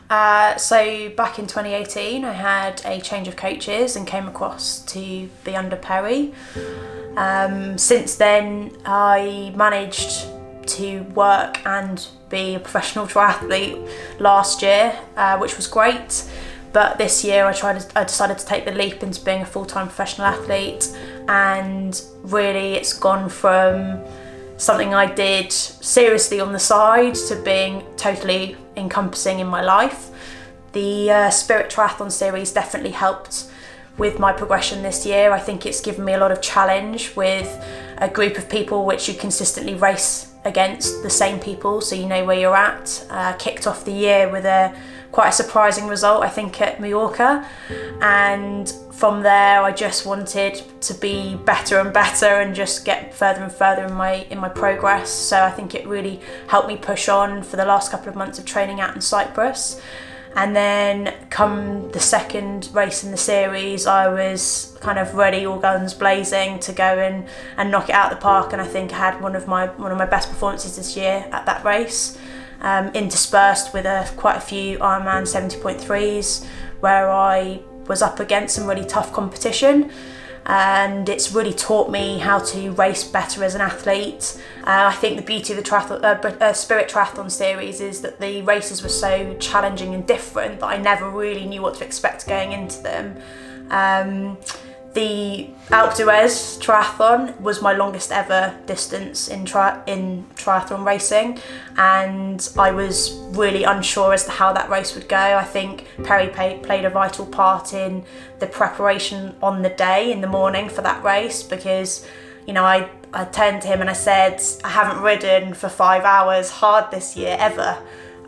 So back in 2018, I had a change of coaches and came across to be under Perry. Since then, I managed to work and be a professional triathlete last year, which was great. But this year I decided to take the leap into being a full-time professional athlete, and really it's gone from something I did seriously on the side to being totally encompassing in my life. The Spirit Triathlon Series definitely helped with my progression this year. I think it's given me a lot of challenge with a group of people which you consistently race against the same people, so you know where you're at. Kicked off the year with quite a surprising result, I think, at Mallorca, and from there I just wanted to be better and better and just get further and further in my progress. So I think it really helped me push on for the last couple of months of training out in Cyprus. And then come the second race in the series, I was kind of ready, all guns blazing, to go and knock it out of the park. And I think I had one of my best performances this year at that race, interspersed with quite a few Ironman 70.3s, where I was up against some really tough competition. And it's really taught me how to race better as an athlete. I think the beauty of the Spirit Triathlon Series is that the races were so challenging and different that I never really knew what to expect going into them. The Alpe d'Huez triathlon was my longest ever distance in triathlon racing, and I was really unsure as to how that race would go. I think Perry played a vital part in the preparation on the day, in the morning, for that race, because, you know, I turned to him and I said, I haven't ridden for 5 hours hard this year, ever.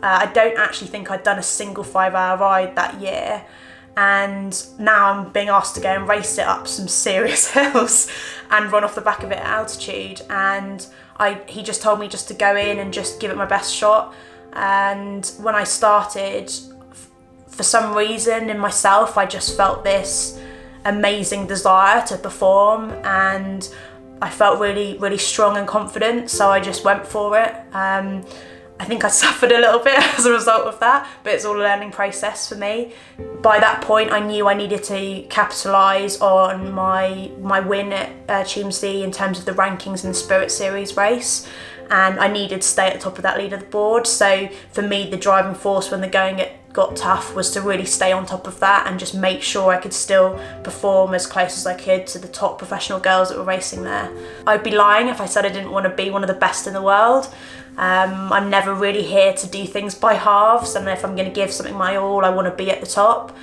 I don't actually think I'd done a single 5-hour ride that year. And now I'm being asked to go and race it up some serious hills and run off the back of it at altitude. And he just told me just to go in and just give it my best shot. And when I started, for some reason in myself, I just felt this amazing desire to perform, and I felt really, really strong and confident. So I just went for it. I think I suffered a little bit as a result of that, but it's all a learning process for me. By that point, I knew I needed to capitalise on my win at Chiemsee in terms of the rankings in the Spirit Series race, and I needed to stay at the top of that leaderboard. So for me, the driving force when the going got tough was to really stay on top of that and just make sure I could still perform as close as I could to the top professional girls that were racing there. I'd be lying if I said I didn't want to be one of the best in the world. I'm never really here to do things by halves, and if I'm going to give something my all, I want to be at the top.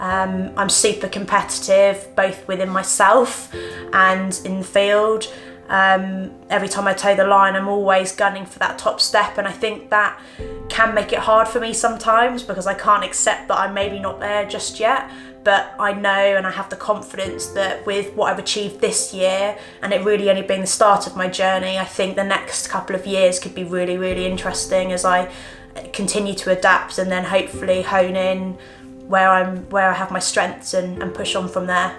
I'm super competitive, both within myself and in the field. Every time I toe the line, I'm always gunning for that top step, and I think that can make it hard for me sometimes because I can't accept that I'm maybe not there just yet. But I know, and I have the confidence that with what I've achieved this year, and it really only being the start of my journey, I think the next couple of years could be really, really interesting as I continue to adapt and then hopefully hone in where I have my strengths and push on from there.